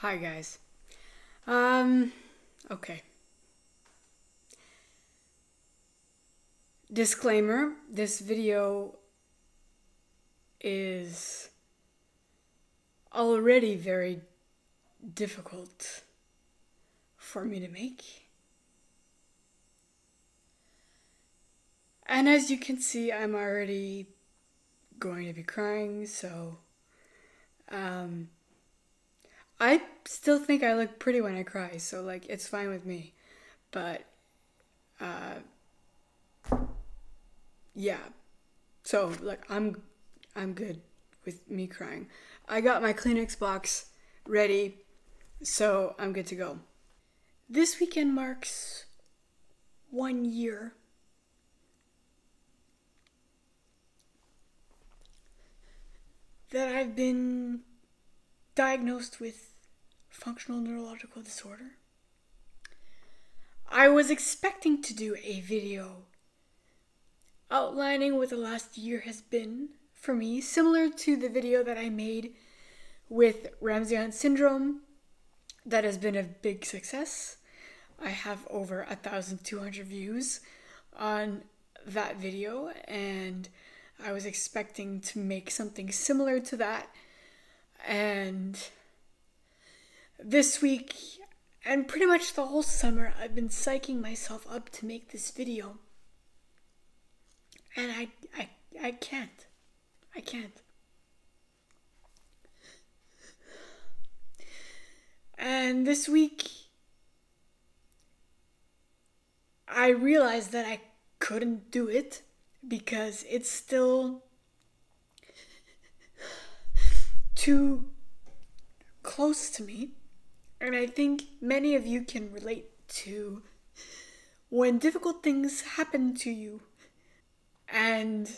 Hi guys. Okay. Disclaimer, this video is already very difficult for me to make. And as you can see, I'm already going to be crying, so I still think I look pretty when I cry, so like it's fine with me. But yeah. So like I'm good with me crying. I got my Kleenex box ready, so I'm good to go. This weekend marks 1 year that I've been diagnosed with functional neurological disorder. I was expecting to do a video outlining what the last year has been for me, similar to the video that I made with Ramsay-Hunt syndrome. That has been a big success. I have over 1,200 views on that video, and I was expecting to make something similar to that. And this week, and pretty much the whole summer, I've been psyching myself up to make this video. And I can't. I can't. And this week, I realized that I couldn't do it because it's still too close to me. And I think many of you can relate to when difficult things happen to you and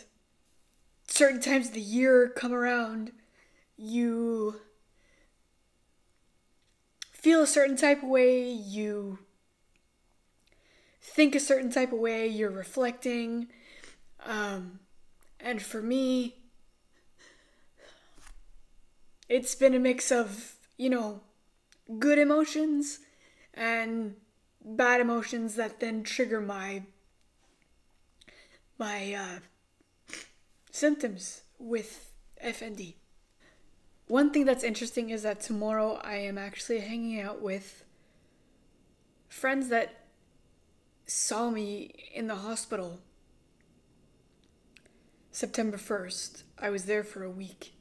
certain times of the year come around, you feel a certain type of way, you think a certain type of way, you're reflecting. And for me, it's been a mix of, good emotions and bad emotions that then trigger my symptoms with FND. One thing that's interesting is that tomorrow I am actually hanging out with friends that saw me in the hospital September 1st. I was there for a week.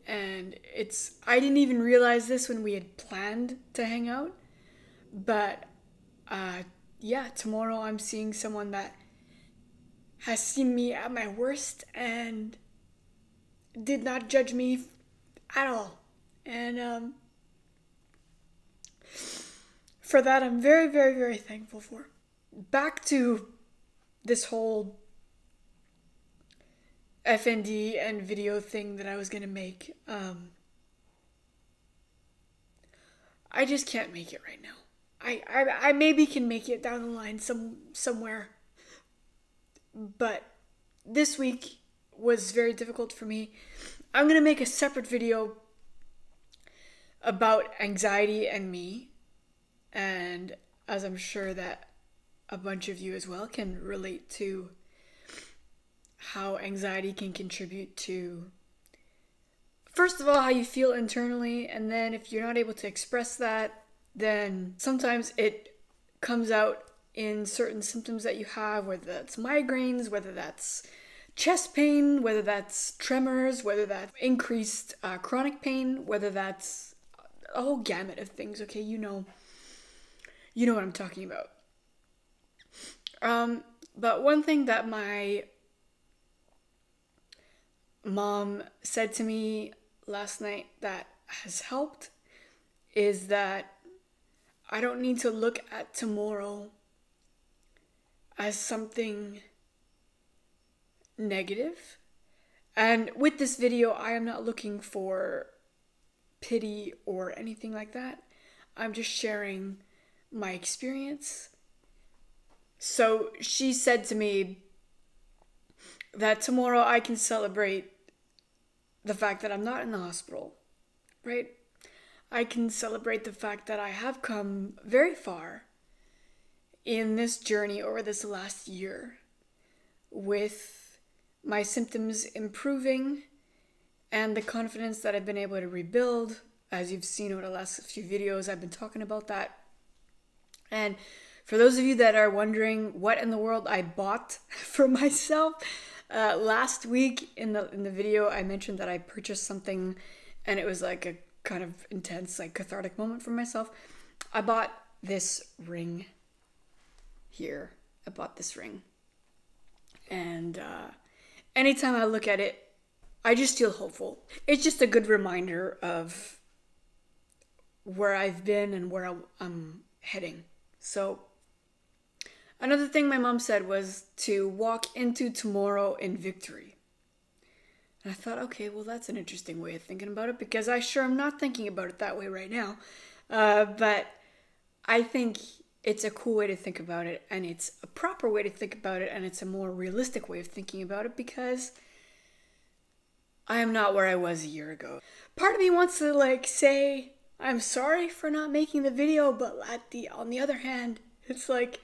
And I didn't even realize this when we had planned to hang out. But tomorrow I'm seeing someone that has seen me at my worst and did not judge me at all. And for that, I'm very, very, very thankful for. Back to this whole FND and video thing that I was gonna make. I just can't make it right now. I maybe can make it down the line somewhere. But this week was very difficult for me. I'm gonna make a separate video about anxiety and me. And as I'm sure that a bunch of you as well can relate to how anxiety can contribute to, first of all, how you feel internally, and then if you're not able to express that, then sometimes it comes out in certain symptoms that you have, whether that's migraines, whether that's chest pain, whether that's tremors, whether that's increased chronic pain, whether that's a whole gamut of things, okay? You know what I'm talking about. But one thing that my mom said to me last night that has helped is that I don't need to look at tomorrow as something negative. And with this video, I am not looking for pity or anything like that. I'm just sharing my experience. So she said to me that tomorrow I can celebrate the fact that I'm not in the hospital, right? I can celebrate the fact that I have come very far in this journey over this last year, with my symptoms improving and the confidence that I've been able to rebuild. As you've seen over the last few videos, I've been talking about that. And for those of you that are wondering what in the world I bought for myself, last week in the video I mentioned that I purchased something, and it was like a kind of intense, like cathartic moment for myself. I bought this ring here. I bought this ring, and anytime I look at it, I just feel hopeful. It's just a good reminder of where I've been and where I'm heading. So another thing my mom said was to walk into tomorrow in victory. And I thought, okay, well, that's an interesting way of thinking about it, because I sure am not thinking about it that way right now. But I think it's a cool way to think about it, and it's a proper way to think about it, and it's a more realistic way of thinking about it, because I am not where I was a year ago. Part of me wants to like say, I'm sorry for not making the video, but on the other hand, it's like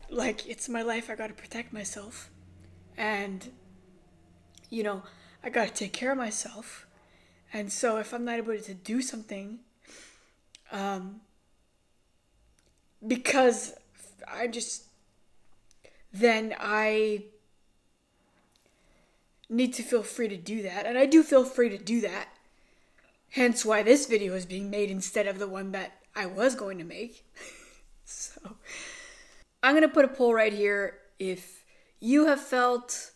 it's my life, I gotta protect myself. And, you know, I gotta take care of myself. And so if I'm not able to do something, because then I need to feel free to do that. And I do feel free to do that. Hence why this video is being made instead of the one that I was going to make. So I'm going to put a poll right here. If you have felt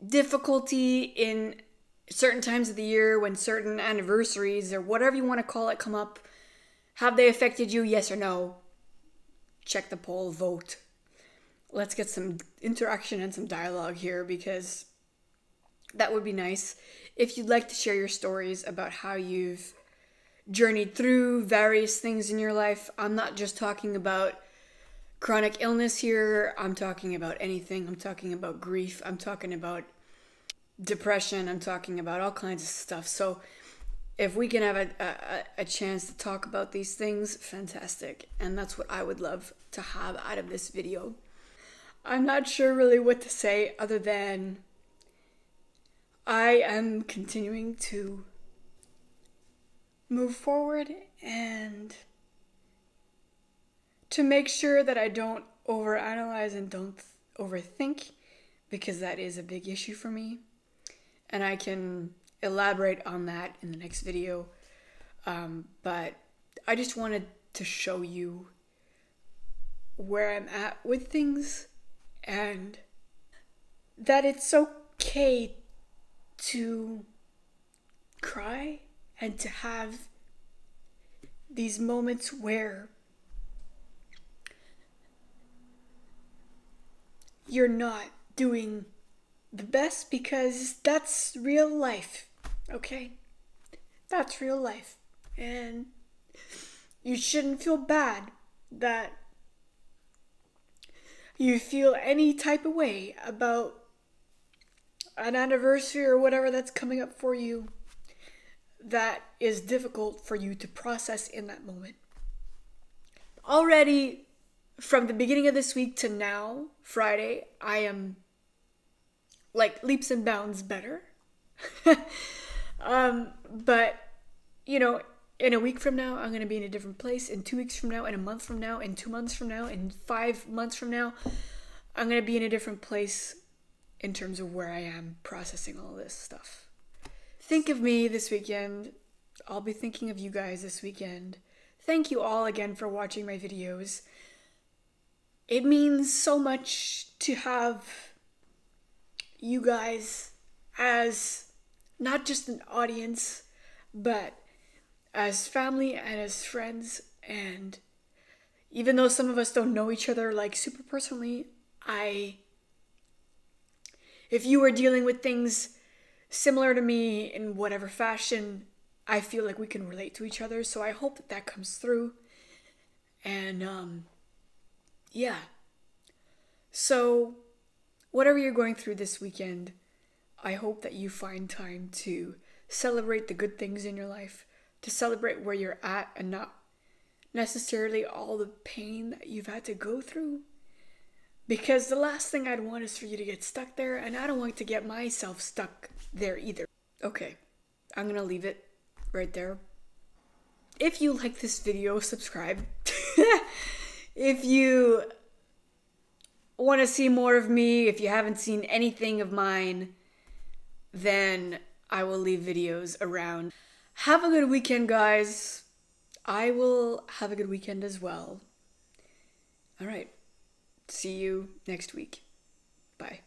difficulty in certain times of the year when certain anniversaries or whatever you want to call it come up, have they affected you? Yes or no? Check the poll, vote. Let's get some interaction and some dialogue here, because that would be nice. If you'd like to share your stories about how you've journeyed through various things in your life, I'm not just talking about chronic illness here. I'm talking about anything. I'm talking about grief. I'm talking about depression. I'm talking about all kinds of stuff. So if we can have a chance to talk about these things, fantastic. And that's what I would love to have out of this video. I'm not sure really what to say other than I am continuing to move forward and to make sure that I don't overanalyze and don't overthink, because that is a big issue for me. And I can elaborate on that in the next video. But I just wanted to show you where I'm at with things, and that it's okay to cry and to have these moments where you're not doing the best, because that's real life, okay? That's real life. And you shouldn't feel bad that you feel any type of way about an anniversary or whatever that's coming up for you that is difficult for you to process in that moment. Already, from the beginning of this week to now, Friday, I am like leaps and bounds better. But, you know, in a week from now, I'm going to be in a different place. In 2 weeks from now, in a month from now, in 2 months from now, in 5 months from now, I'm going to be in a different place in terms of where I am processing all this stuff. Think of me this weekend. I'll be thinking of you guys this weekend. Thank you all again for watching my videos. It means so much to have you guys as not just an audience, but as family and as friends. And even though some of us don't know each other like super personally, if you are dealing with things similar to me in whatever fashion, I feel like we can relate to each other. So I hope that comes through. And yeah. So whatever you're going through this weekend, I hope that you find time to celebrate the good things in your life, to celebrate where you're at and not necessarily all the pain that you've had to go through. Because the last thing I'd want is for you to get stuck there, and I don't want to get myself stuck there either. Okay, I'm gonna leave it right there. If you like this video, subscribe. If you want to see more of me, if you haven't seen anything of mine, then I will leave videos around. Have a good weekend, guys. I will have a good weekend as well. All right. See you next week. Bye.